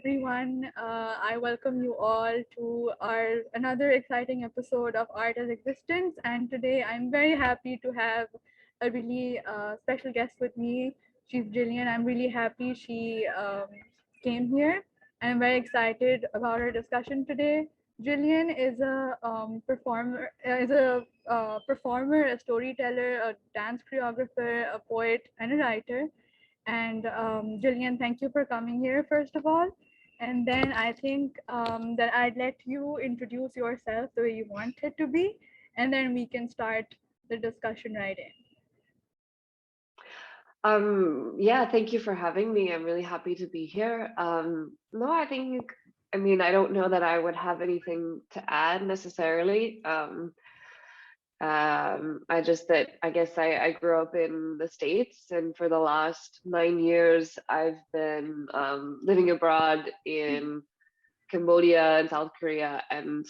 everyone. I welcome you all to our another exciting episode of Art as Existence. And today I'm very happy to have a really special guest with me. She's Gillian. I'm really happy she came here. And I'm very excited about our discussion today. Gillian is a performer, a storyteller, a dance choreographer, a poet, and a writer. And Gillian, thank you for coming here, first of all. And then I think that I'd let you introduce yourself the way you want it to be, and then we can start the discussion right in. Yeah, thank you for having me. I'm really happy to be here. No, I mean, I don't know that I would have anything to add necessarily. I guess I grew up in the States, and for the last 9 years, I've been living abroad in Cambodia and South Korea and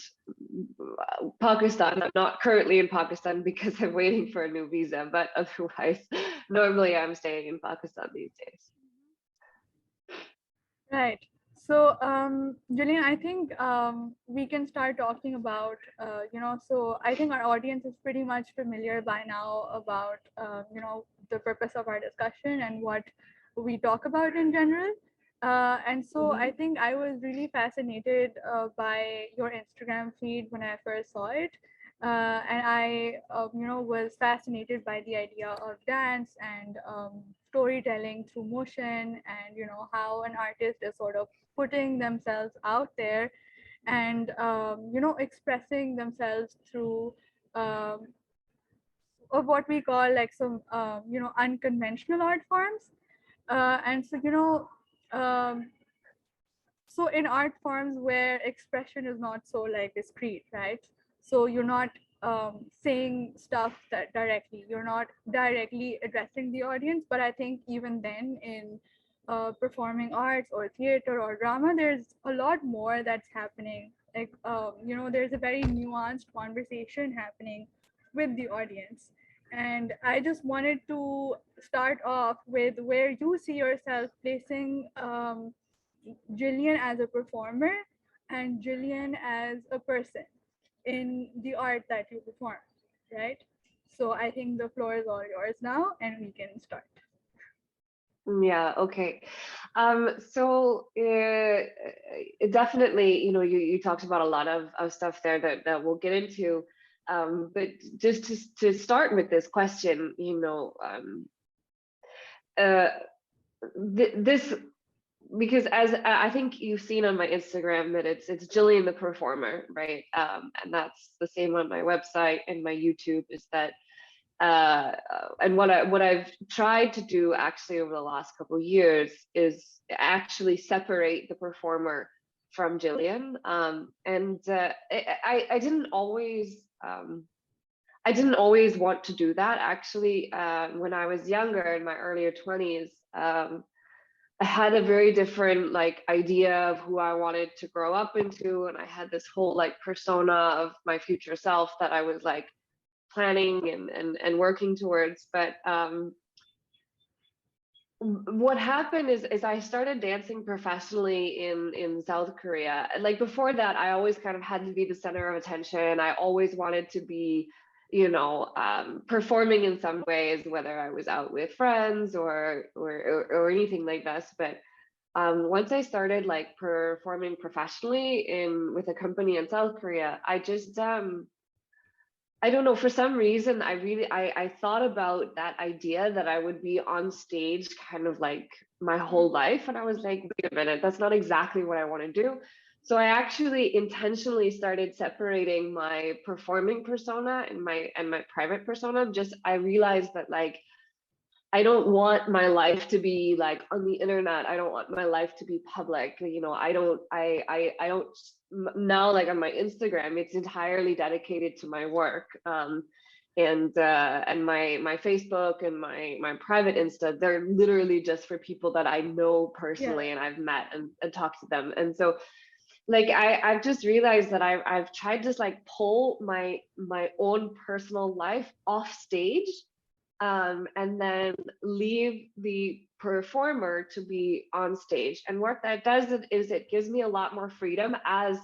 Pakistan. I'm not currently in Pakistan because I'm waiting for a new visa, but otherwise, normally I'm staying in Pakistan these days. Right. So, Julian, I think we can start talking about, so I think our audience is pretty much familiar by now about, the purpose of our discussion and what we talk about in general. And so I Mhm. think I was really fascinated by your Instagram feed when I first saw it. And I, was fascinated by the idea of dance and storytelling through motion, and how an artist is sort of putting themselves out there and expressing themselves through um, of what we call like some unconventional art forms. And so um, so in art forms where expression is not so like discrete, right? So you're not saying stuff that directly, you're not directly addressing the audience. But I think even then in performing arts or theater or drama, there's a lot more that's happening. Like there's a very nuanced conversation happening with the audience. And I just wanted to start off with where you see yourself placing Gillian as a performer and Gillian as a person in the art that you perform, right? So I think the floor is all yours now, and we can start. Yeah, okay. Definitely, you talked about a lot of stuff there that we'll get into. But just to start with this question, uh, this because as I think you've seen on my Instagram that it's Gillian the performer, right? And that's the same on my website and my YouTube. Is that and what I've tried to do actually over the last couple of years is actually separate the performer from Gillian. And I didn't always want to do that. Actually, when I was younger, in my earlier 20s, I had a very different like idea of who I wanted to grow up into, and I had this whole like persona of my future self that I was like planning and working towards. But what happened is I started dancing professionally in South Korea. Like before that, I always kind of had to be the center of attention. I always wanted to be, performing in some ways, whether I was out with friends or anything like this. But once I started like performing professionally in with a company in South Korea, I don't know, for some reason, I thought about that idea that I would be on stage kind of like my whole life. And I was like, wait a minute, that's not exactly what I want to do. So I actually intentionally started separating my performing persona and my private persona. Just I realized that like I don't want my life to be like on the internet. I don't want my life to be public. I don't now like on my Instagram, it's entirely dedicated to my work. And my Facebook and my private Insta, they're literally just for people that I know Yeah. personally and I've met and talked to them. And so like I've just realized that I've tried to like pull my own personal life off stage and then leave the performer to be on stage. And what that does is it gives me a lot more freedom, as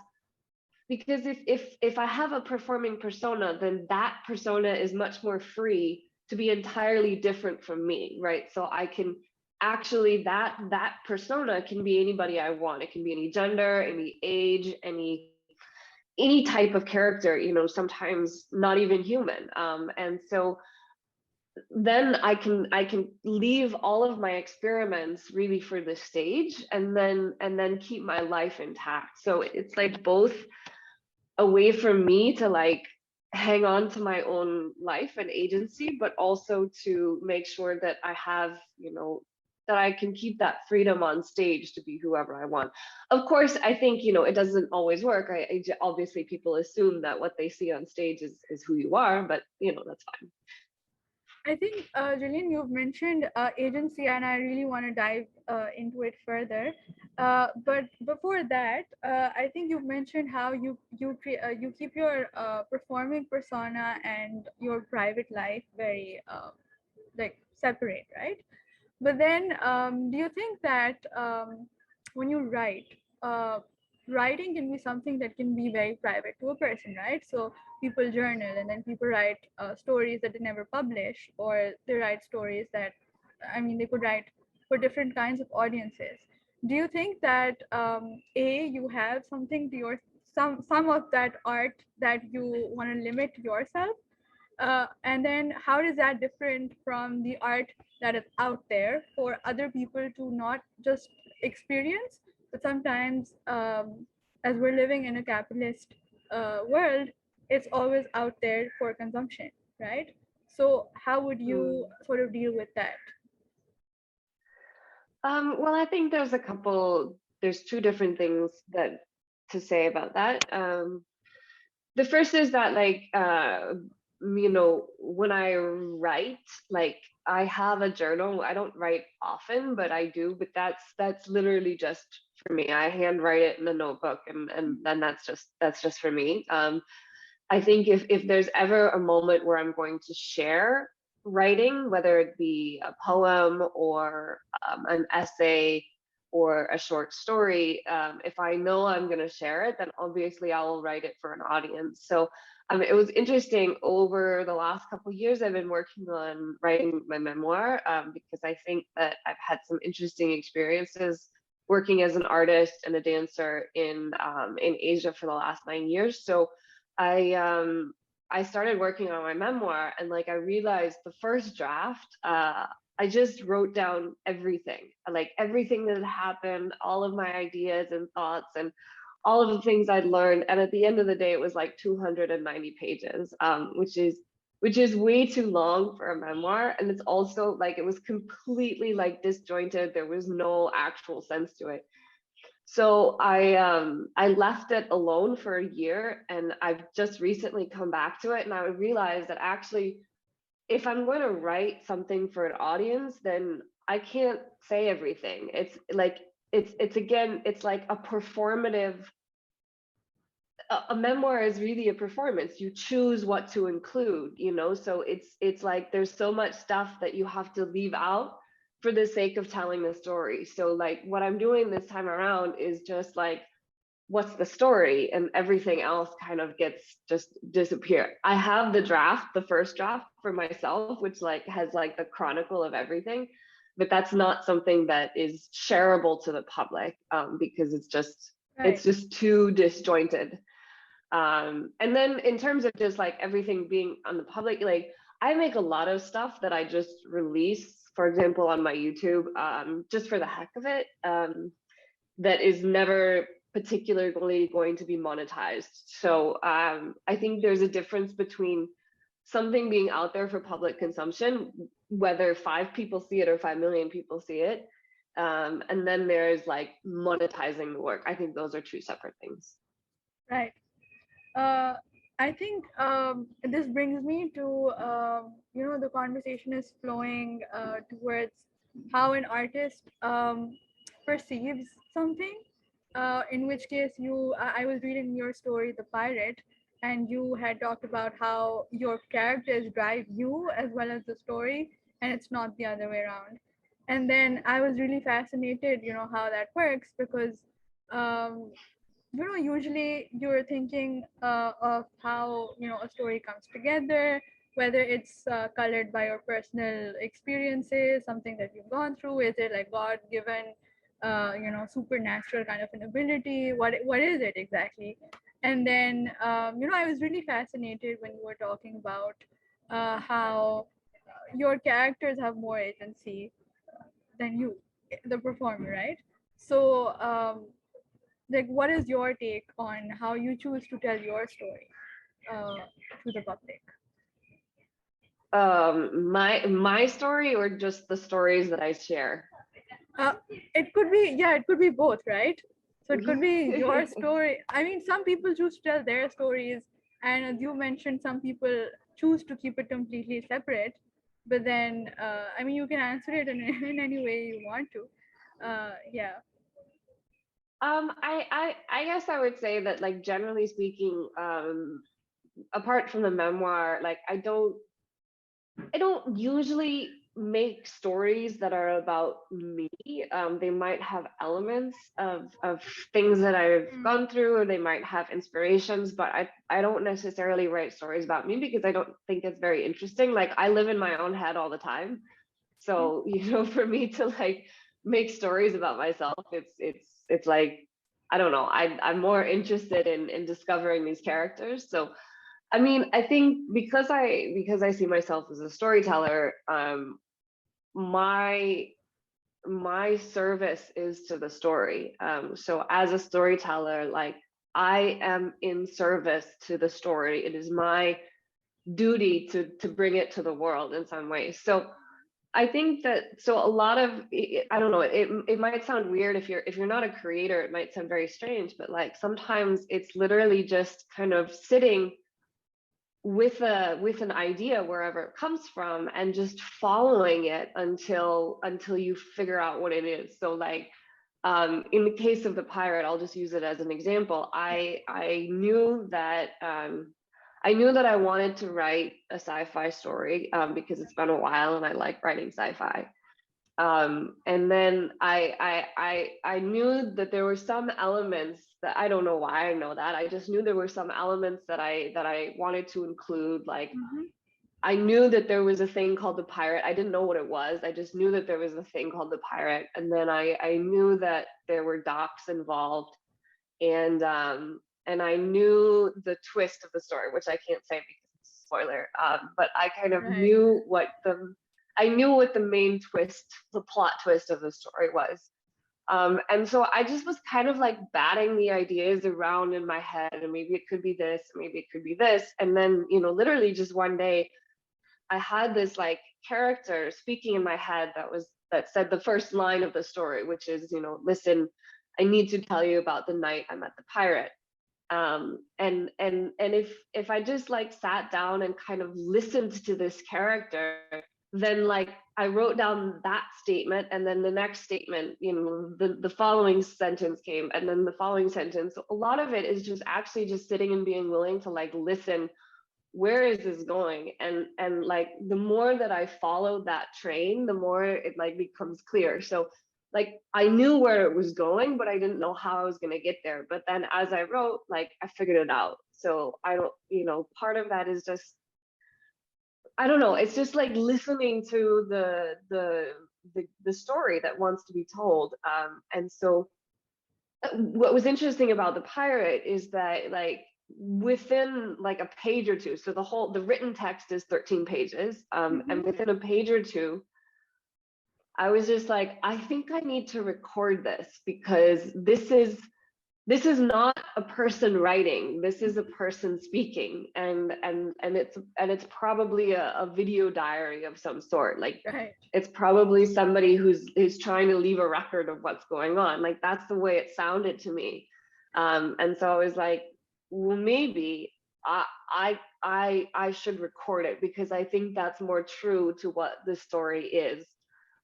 because if I have a performing persona, then that persona is much more free to be entirely different from me, right? So I can actually, that persona can be anybody I want. It can be any gender, any age, any type of character, you know, sometimes not even human. And so then I can leave all of my experiments really for the stage, and then keep my life intact. So it's like both a way for me to like hang on to my own life and agency, but also to make sure that I have, you know, that I can keep that freedom on stage to be whoever I want. Of course, I think, you know, it doesn't always work. Obviously people assume that what they see on stage is who you are, but you know, that's fine. I think, Gillian, you've mentioned agency, and I really want to dive into it further. But before that, I think you've mentioned how you keep your performing persona and your private life very like separate, right? But then, do you think that when you write, uh, writing can be something that can be very private to a person, right? So people journal, and then people write stories that they never publish, or they write stories that, I mean, they could write for different kinds of audiences. Do you think that you have something to your some of that art that you want to limit yourself, and then how is that different from the art that is out there for other people to not just experience, but sometimes, as we're living in a capitalist world, it's always out there for consumption, right? So how would you Mm. sort of deal with that? Well, I think there's two different things that to say about that. The first is that like you know, when I write, like I have a journal. I don't write often, but I do. But that's literally just for me. I handwrite it in a notebook, and then that's just for me. I think if there's ever a moment where I'm going to share writing, whether it be a poem or an essay or a short story, if I know I'm going to share it, then obviously I will write it for an audience. So it was interesting over the last couple of years. I've been working on writing my memoir, because I think that I've had some interesting experiences working as an artist and a dancer in Asia for the last 9 years. So I started working on my memoir, and like I realized the first draft, I just wrote down everything, like everything that had happened, all of my ideas and thoughts and all of the things I'd learned. And at the end of the day, it was like 290 pages, which is way too long for a memoir. And it's also like it was completely like disjointed. There was no actual sense to it. So I left it alone for a year, and I've just recently come back to it, and I realized that actually if I'm going to write something for an audience, then I can't say everything. It's like it's again, it's like a performative. A memoir is really a performance. You choose what to include, you know. So it's like there's so much stuff that you have to leave out for the sake of telling the story. So like what I'm doing this time around is just like what's the story, and everything else kind of gets just disappear. I have the draft, the first draft for myself, which like has like the chronicle of everything, but that's not something that is shareable to the public, because it's Right. just too disjointed. And then in terms of just like everything being on the public, like I make a lot of stuff that I just release, for example, on my YouTube, just for the heck of it, that is never particularly going to be monetized. So I think there's a difference between something being out there for public consumption, whether 5 people see it or 5 million people see it. And then there's like monetizing the work. I think those are two separate things. Right. uh, I think this brings me to, the conversation is flowing towards how an artist perceives something. In which case, I was reading your story, The Pirate. and you had talked about how your characters drive you as well as the story, and it's not the other way around. And then I was really fascinated, how that works, because um, usually you're thinking of how a story comes together, whether it's colored by your personal experiences, something that you've gone through. Is it like God given, supernatural kind of an ability? What is it exactly? And then I was really fascinated when you were talking about how your characters have more agency than you, the performer, right? So like, what is your take on how you choose to tell your story uh, to the public? My story, or just the stories that I share? It could be, yeah, it could be both, right? So it could be your story. I mean, some people choose to tell their stories, and as you mentioned, some people choose to keep it completely separate. But then, I mean, you can answer it in, in any way you want to. Yeah. I guess I would say that, like, generally speaking, apart from the memoir, like, I don't usually make stories that are about me. They might have elements of things that I've Mm, gone through, or they might have inspirations, but I don't necessarily write stories about me because I don't think it's very interesting. Like, I live in my own head all the time. mm, So, for me to, like, make stories about myself, it's like, I don't know. I'm more interested in discovering these characters. So, I mean, I think because I see myself as a storyteller, my my service is to the story. So as a storyteller, like, I am in service to the story. It is my duty to bring it to the world in some way. So I think that, so a lot of, I don't know, it might sound weird if you're not a creator, it might sound very strange, but, like, sometimes it's literally just kind of sitting with an idea wherever it comes from, and just following it until you figure out what it is. So, like, in the case of the pirate, I'll just use it as an example. I knew that I wanted to write a sci-fi story, because it's been a while and I like writing sci-fi. And then I knew that there were some elements that, I don't know why I know that. I just knew there were some elements that I wanted to include. Like, mhm. I knew that there was a thing called the pirate. I didn't know what it was. I just knew that there was a thing called the pirate. And then I knew that there were docks involved. And I knew the twist of the story, which I can't say because it's a spoiler. But I kind of Right. knew what the main twist, the plot twist of the story was. And so I just was kind of like batting the ideas around in my head, and maybe it could be this, maybe it could be this. And then, literally just one day, I had this, like, character speaking in my head that said the first line of the story, which is, listen, I need to tell you about the night I met the pirate. And if I just, like, sat down and kind of listened to this character, then, like, I wrote down that statement, and then the next statement, the following sentence came, and then the following sentence. A lot of it is just actually just sitting and being willing to, like, listen, where is this going? And like, the more that I followed that train, the more it, like, becomes clear. So, like, I knew where it was going, but I didn't know how I was going to get there. But then as I wrote, like, I figured it out. So I don't, part of that is just, I don't know, it's just like listening to the story that wants to be told. And so what was interesting about the pirate is that, like, within, like, a page or two, so the written text is 13 pages, and Mhm. within a page or two, I was just like, I think I need to record this, because this is not a person writing, this is a person speaking, and it's probably a video diary of some sort. Like, Right. it's probably somebody who's trying to leave a record of what's going on. Like, that's the way it sounded to me. And so I was like, well, maybe I should record it, because I think that's more true to what the story is.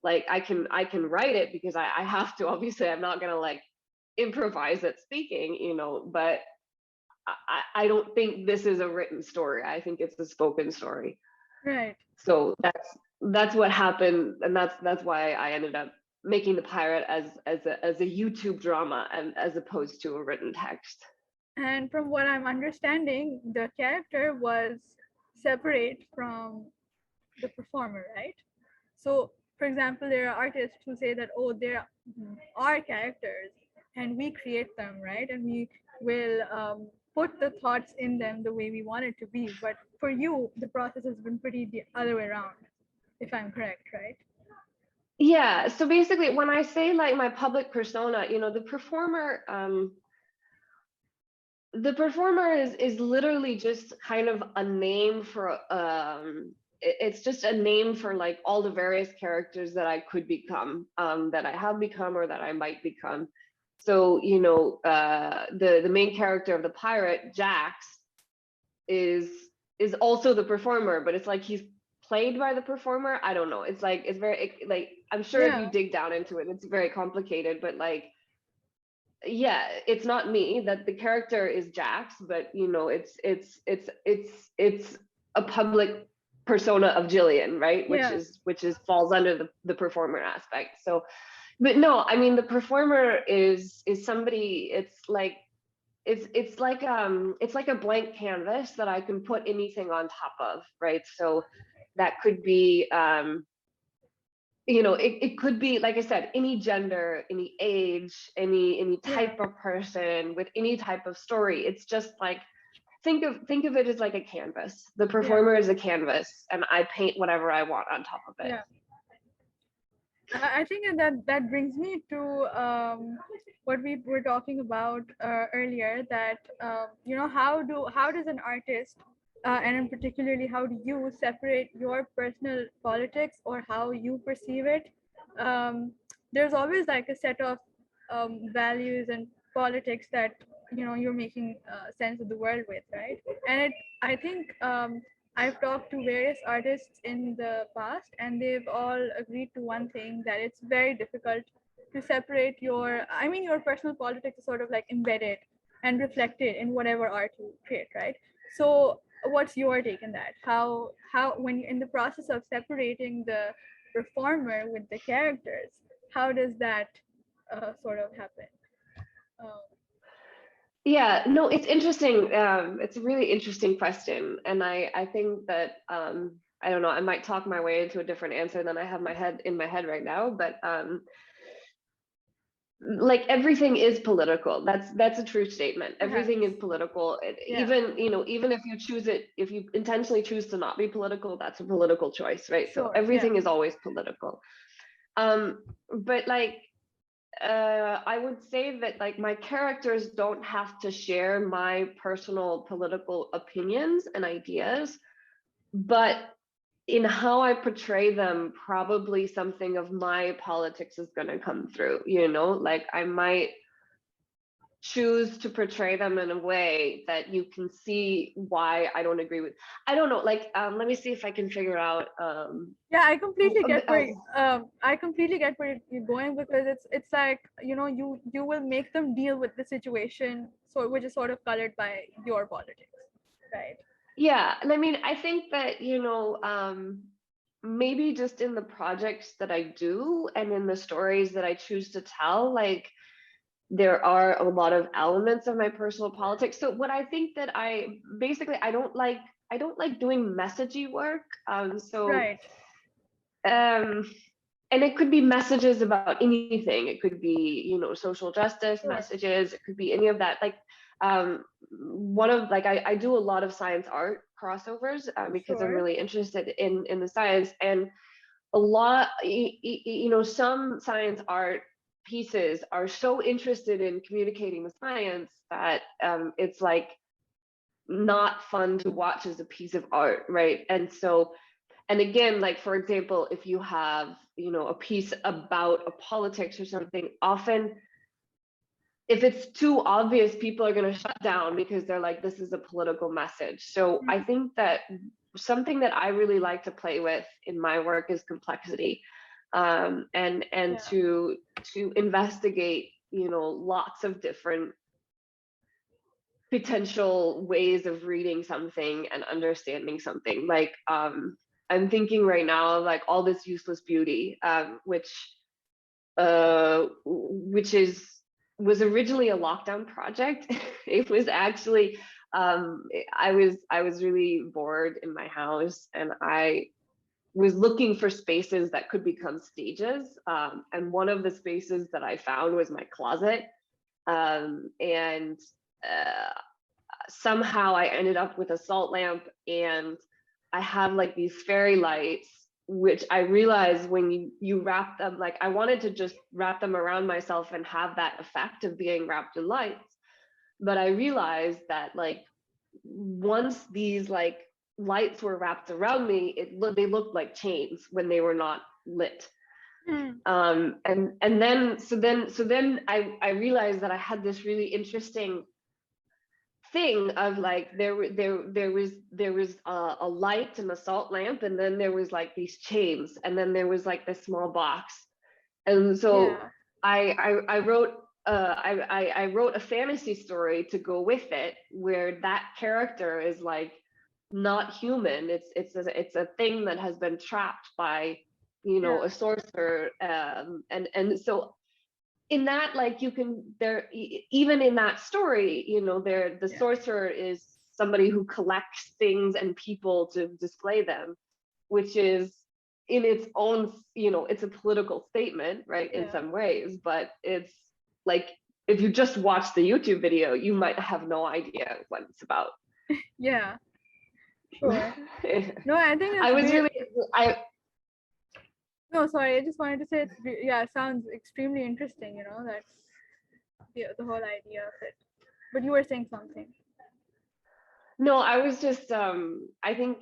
Like, I can write it because I have to. Obviously, I'm not gonna, like, improvise at speaking, but I don't think this is a written story. I think it's a spoken story. Right. So that's what happened, and that's why I ended up making The Pirate as a YouTube drama, and as opposed to a written text. And from what I'm understanding, the character was separate from the performer, right? So, for example, there are artists who say that, oh, there are characters and we create them, right? And we will put the thoughts in them the way we want it to be. But for you, the process has been pretty the other way around, if I'm correct, right? Yeah, so basically when I say like my public persona, the performer is literally just kind of a name for it's just a name for like all the various characters that I could become, that I have become, or that I might become. So the main character of The Pirate, Jax, is also the performer, but it's like he's played by the performer. I don't know, it's like it's very like, I'm sure if you Yeah, dig down into it, it's very complicated, but like, yeah, it's not me. That the character is Jax, but it's a public persona of Gillian, right? Which yeah, is falls under the performer aspect. So, but no, I mean the performer is somebody. It's like a blank canvas that I can put anything on top of, right? So that could be it could be, like I said, any gender, any age, any yeah. type of person with any type of story. It's just like, think of it as like a canvas. The Yeah, performer is a canvas, and I paint whatever I want on top of it. yeah. I think that brings me to what we were talking about earlier. That how does an artist, and in particularly how do you separate your personal politics or how you perceive it? Um, there's always like a set of values and politics that you're making sense of the world with, right? And I think I've talked to various artists in the past, and they've all agreed to one thing, that it's very difficult to separate your personal politics is sort of like embedded and reflected in whatever art you create, right? So, what's your take on that? How when you're in the process of separating the performer with the characters, how does that sort of happen? Um, Yeah, no, it's interesting. It's a really interesting question, and I think that I don't know. I might talk my way into a different answer than I have in my head right now, but like everything is political. That's a true statement. Everything is perhaps, political. yeah, Even if you choose it, if you intentionally choose to not be political, that's a political choice, right? So sure, yeah, everything is always political. But like, I would say that like my characters don't have to share my personal political opinions and ideas, but in how I portray them, probably something of my politics is going to come through, like I might choose to portray them in a way that you can see why I don't agree with. I don't know, like, let me see if I can figure out. yeah. I completely get Uh, where I completely get where you're going, because it's like you will make them deal with the situation, so which is sort of colored by your politics, right? yeah, and I mean, I think that, maybe just in the projects that I do and in the stories that I choose to tell, like, there are a lot of elements of my personal politics. So what I think that I don't like doing messagey work. Right. Um, and it could be messages about anything. It could be, social justice Sure. messages. It could be any of that. Like, one of like I do a lot of science art crossovers, because I'm Sure. really interested in the science, and a lot, some science art pieces are so interested in communicating the science that it's like not fun to watch as a piece of art, right? And so, and again, like for example, if you have a piece about a politics or something, often if it's too obvious, people are going to shut down because they're like, this is a political message. So I Mhm. think that something that I really like to play with in my work is complexity, and Yeah. to investigate lots of different potential ways of reading something and understanding something. Like I'm thinking right now of like All This Useless Beauty, which is was originally a lockdown project. It was actually I was really bored in my house, and I was looking for spaces that could become stages. And one of the spaces that I found was my closet. And somehow I ended up with a salt lamp, and I have like these fairy lights, which I realized when you wrap them, like I wanted to just wrap them around myself and have that effect of being wrapped in lights. But I realized that like once these like lights were wrapped around me, they looked like chains when they were not lit. Hmm. And then I realized that I had this really interesting thing of like there was a light and a salt lamp, and then there was like these chains, and then there was like this small box. And so Yeah. I wrote I wrote a fantasy story to go with it, where that character is like not human. It's a thing that has been trapped by, Yeah. a sorcerer. And so in that, like, you can there even in that story, there the Yeah. sorcerer is somebody who collects things and people to display them, which is in its own, it's a political statement, right, in Yeah. some ways, but it's like if you just watch the YouTube video, you might have no idea what it's about. Yeah. Sure. No, I think I it's was great. really I No, sorry. I just wanted to say yeah, it sounds extremely interesting. That the whole idea of it. But you were saying something. No, I was just I think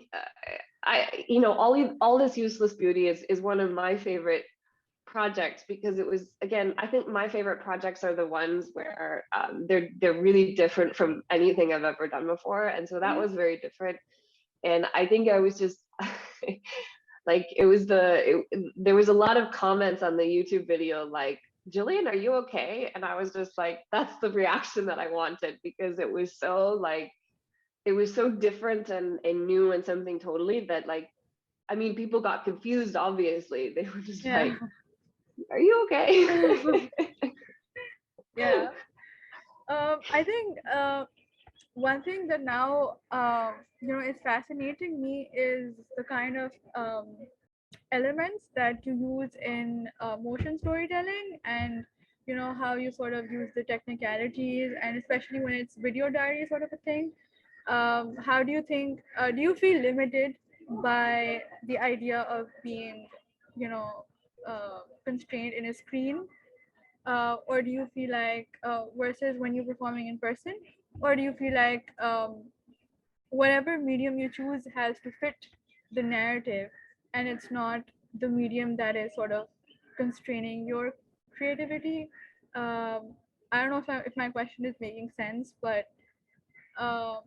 all this useless beauty is one of my favorite projects, because it was, again, I think my favorite projects are the ones where they're really different from anything I've ever done before, and so that Mhm. was very different. And I think I was just like, there was a lot of comments on the YouTube video like, Gillian, are you okay? And I was just like, that's the reaction that I wanted, because it was so different and new and something totally that, like, I mean, people got confused, obviously. They were just Yeah. like, are you okay? Yeah. I think one thing that now is fascinating me is the kind of elements that you use in motion storytelling, and how you sort of use the technicalities, and especially when it's video diary sort of a thing. How do you think, do you feel limited by the idea of being you know constrained in a screen, or do you feel like, versus when you're performing in person, or do you feel like, whatever medium you choose has to fit the narrative, and it's not the medium that is sort of constraining your creativity? I don't know if my question is making sense, but uh,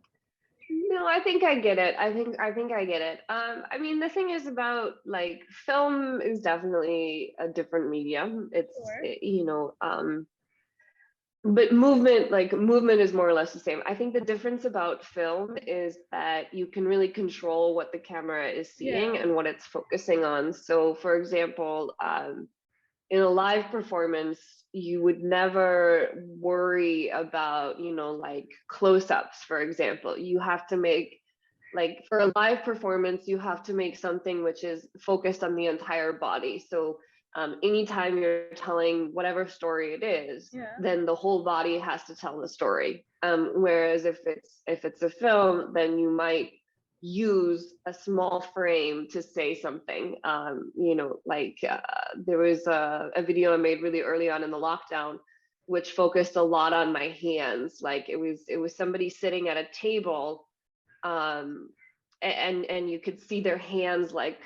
No, I think I get it. I think I get it. I mean, the thing is about, like, film is definitely a different medium. sure. But movement is more or less the same. I think the difference about film is that you can really control what the camera is seeing Yeah. and what it's focusing on. So, for example, in a live performance, you would never worry about, like, close-ups, for example. You have to make, like, for a live performance, you have to make something which is focused on the entire body. So anytime you're telling whatever story it is, Yeah. then the whole body has to tell the story. Whereas if it's a film, then you might use a small frame to say something. Like, there was a video I made really early on in the lockdown, which focused a lot on my hands. Like, it was somebody sitting at a table, um, and you could see their hands, like,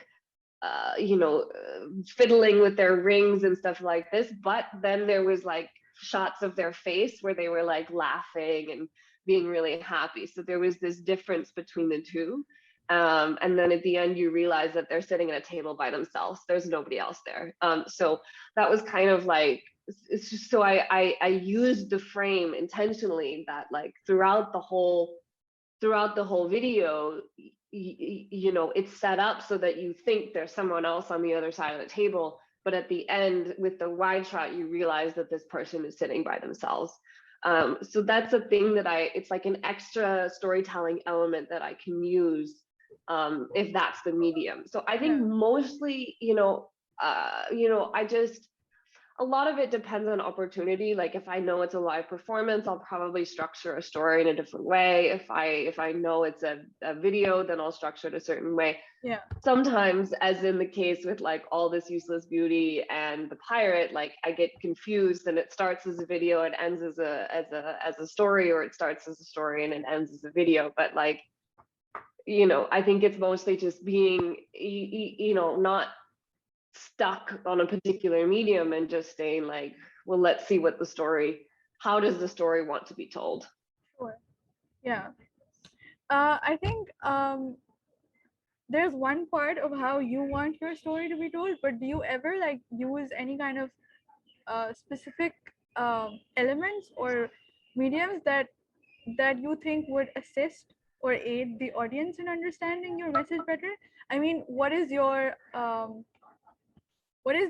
fiddling with their rings and stuff like this. But then there was like shots of their face where they were like laughing and being really happy. So there was this difference between the two. And then at the end, you realize that they're sitting at a table by themselves. There's nobody else there. So that was kind of like it's just, so I used the frame intentionally that like throughout the whole video, you know, it's set up so that you think there's someone else on the other side of the table, but at the end with the wide shot you realize that this person is sitting by themselves. So that's a thing that it's like an extra storytelling element that I can use if that's the medium. So I think Yeah. mostly, I just, a lot of it depends on opportunity. Like if I know it's a live performance, I'll probably structure a story in a different way. If I know it's a video, then I'll structure it a certain way. Yeah. Sometimes, as in the case with like All This Useless Beauty and The Pirate, like I get confused and it starts as a video and ends as a story, or it starts as a story and it ends as a video. But like, you know, I think it's mostly just being, you know, not stuck on a particular medium and just staying like, well, let's see what the story, how does the story want to be told? Sure. Yeah. I think there's one part of how you want your story to be told, but do you ever like use any kind of specific elements or mediums that you think would assist or aid the audience in understanding your message better? I mean, what is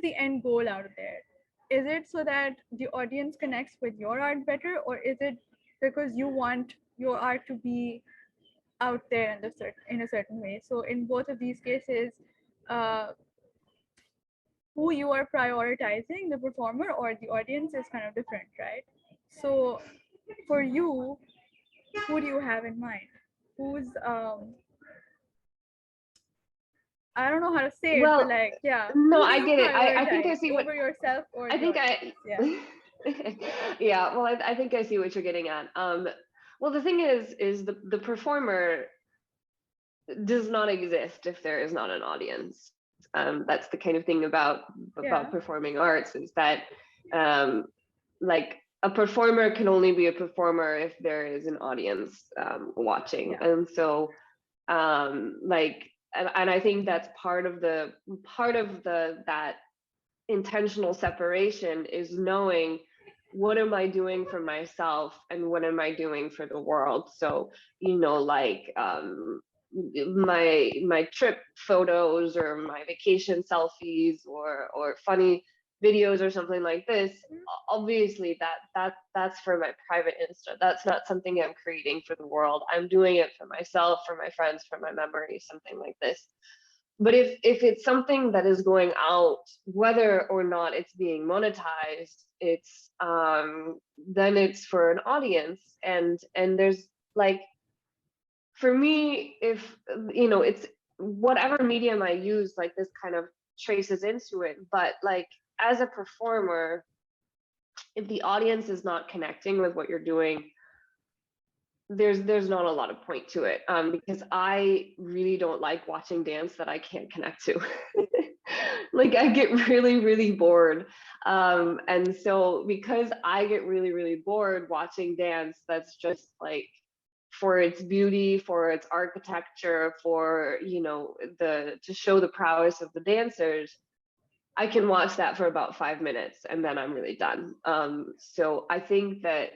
the end goal out of there? Is it so that the audience connects with your art better, or is it because you want your art to be out there in a certain way? So in both of these cases, uh, who you are prioritizing, the performer or the audience, is kind of different, right? So for you, who do you have in mind? Who's I don't know how to say it, but Well, like, yeah, no, who do I you get it. I think I prioritize see what, over yourself or I the think audience? I, Yeah. yeah, well, I think I see what you're getting at. Well, the thing is the performer does not exist if there is not an audience. That's the kind of thing Yeah. about performing arts, is that like a performer can only be a performer if there is an audience watching. Yeah. And so like, and I think that's part of that intentional separation, is knowing what am I doing for myself and what am I doing for the world. So, you know, like my trip photos or my vacation selfies or funny videos or something like this, obviously that's for my private Insta. That's not something I'm creating for the world. I'm doing it for myself, for my friends, for my memories, something like this. But if it's something that is going out, whether or not it's being monetized, it's then it's for an audience. And there's like, for me, if you know, it's whatever medium I use, like this kind of traces into it. But like as a performer, if the audience is not connecting with what you're doing, there's not a lot of point to it, because I really don't like watching dance that I can't connect to. Like I get really bored, and so because I get really bored watching dance that's just like for its beauty, for its architecture, for, you know, the to show the prowess of the dancers, I can watch that for about 5 minutes and then I'm really done. So I think that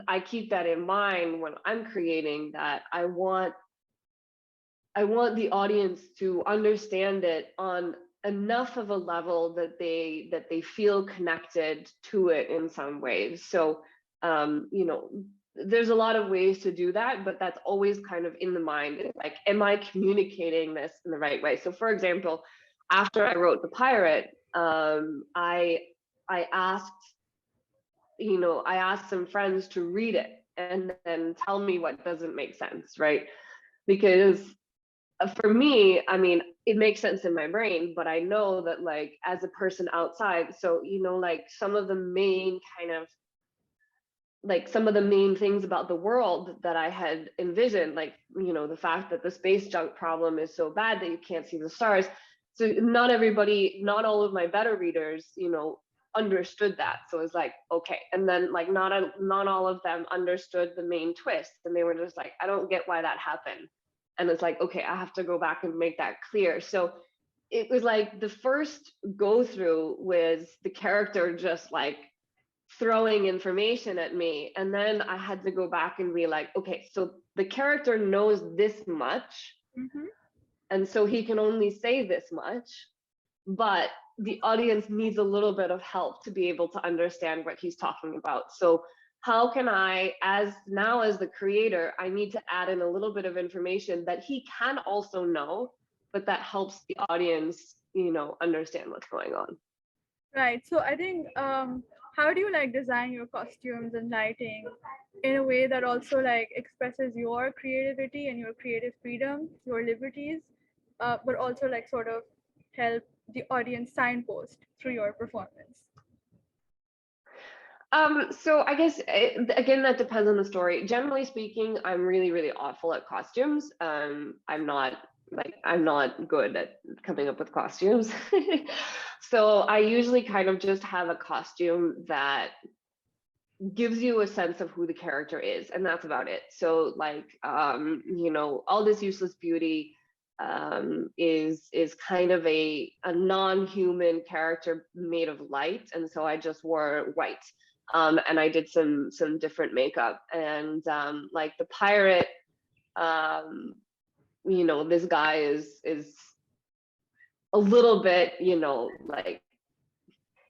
I keep that in mind when I'm creating, that I want the audience to understand it on enough of a level that they feel connected to it in some ways. So you know, there's a lot of ways to do that, but that's always kind of in the mind. It's like, am I communicating this in the right way? So for example, after I wrote The Pirate, I asked, you know, I asked some friends to read it and then tell me what doesn't make sense, right? Because for me, I mean, it makes sense in my brain, but I know that like as a person outside, so, you know, like some of the main kind of like some of the main things about the world that I had envisioned, like, you know, the fact that the space junk problem is so bad that you can't see the stars. So not everybody, not all of my beta readers, you know, understood that. So it's like, okay. And then like not all of them understood the main twist. And they were just like, I don't get why that happened. And it's like, okay, I have to go back and make that clear. So it was like the first go through was the character just like throwing information at me. And then I had to go back and be like, okay, so the character knows this much, Mm-hmm. and so he can only say this much, but the audience needs a little bit of help to be able to understand what he's talking about. So how can I, as the creator, I need to add in a little bit of information that he can also know, but that helps the audience, understand what's going on. Right. So I think, how do you like design your costumes and lighting in a way that also like expresses your creativity and your creative freedom, your liberties, but also like sort of help the audience signpost through your performance? So I guess again, that depends on the story. Generally speaking, I'm really, really awful at costumes. I'm not good at coming up with costumes. So I usually kind of just have a costume that gives you a sense of who the character is, and that's about it. So like, all this useless beauty is kind of a non-human character made of light, and so I just wore white. And I did some different makeup, and like the pirate, this guy is a little bit, like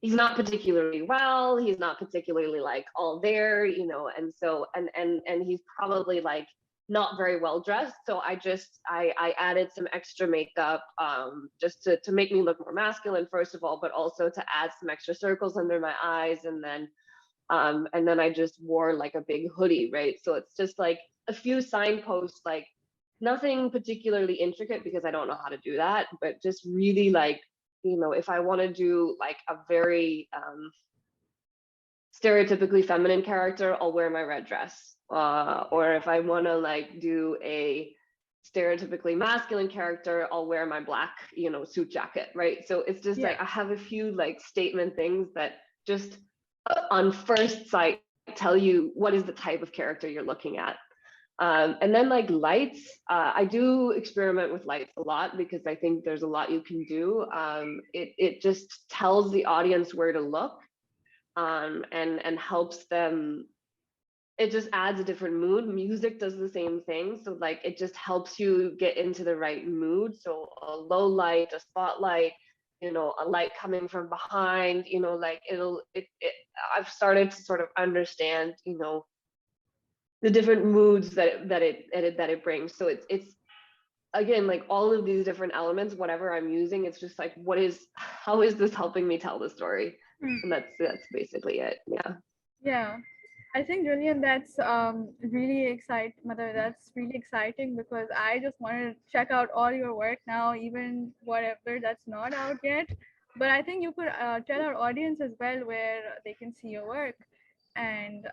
he's not particularly well, he's not particularly like all there, and so and he's probably like not very well dressed. So I added some extra makeup, just to make me look more masculine, first of all, but also to add some extra circles under my eyes, and then I just wore like a big hoodie, right? So it's just like a few signposts, like nothing particularly intricate because I don't know how to do that, but just really like, if I want to do like a very stereotypically feminine character, I'll wear my red dress. Or if I want to like do a stereotypically masculine character, I'll wear my black, suit jacket, right? So it's just Yeah. like I have a few like statement things that just on first sight tell you what is the type of character you're looking at. And then like lights, I do experiment with lights a lot because I think there's a lot you can do. It just tells the audience where to look, and helps them. It just adds a different mood. Music does the same thing. So like it just helps you get into the right mood. So a low light, a spotlight, a light coming from behind, like I've started to sort of understand, the different moods that it brings. So it's again, like all of these different elements, whatever I'm using, it's just like, how is this helping me tell the story? Hmm. And that's basically it. Yeah. Yeah. I think, Gillian, that's really that's really exciting because I just want to check out all your work now, even whatever that's not out yet. But I think you could tell our audience as well where they can see your work. And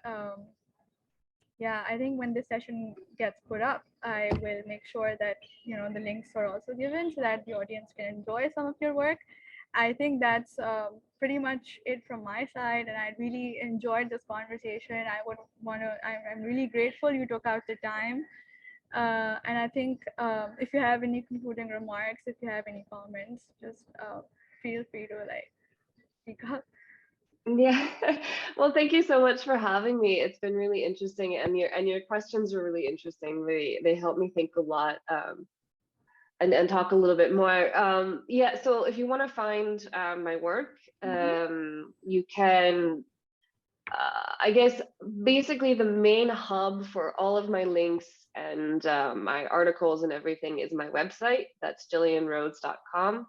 yeah, I think when this session gets put up, I will make sure that the links are also given so that the audience can enjoy some of your work. I think that's pretty much it from my side, and I really enjoyed this conversation. I would want to. I'm really grateful you took out the time, and I think if you have any concluding remarks, if you have any comments, just feel free to like speak up. Yeah. Well, thank you so much for having me. It's been really interesting, and your questions are really interesting. They help me think a lot, and talk a little bit more. Yeah. So if you want to find my work, Hmm. you can. I guess basically the main hub for all of my links and my articles and everything is my website. That's gillianrhodes.com.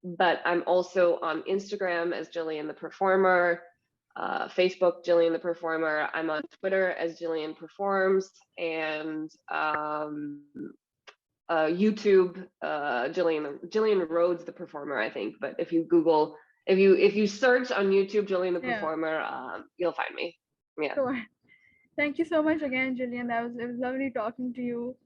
But I'm also on Instagram as Gillian the Performer, Facebook Gillian the Performer. I'm on Twitter as Gillian Performs, and YouTube Gillian Rhodes the Performer, I think. But if you Google, if you search on YouTube Gillian the Yeah. Performer, you'll find me. Yeah. Sure. Thank you so much again, Gillian. It was lovely talking to you.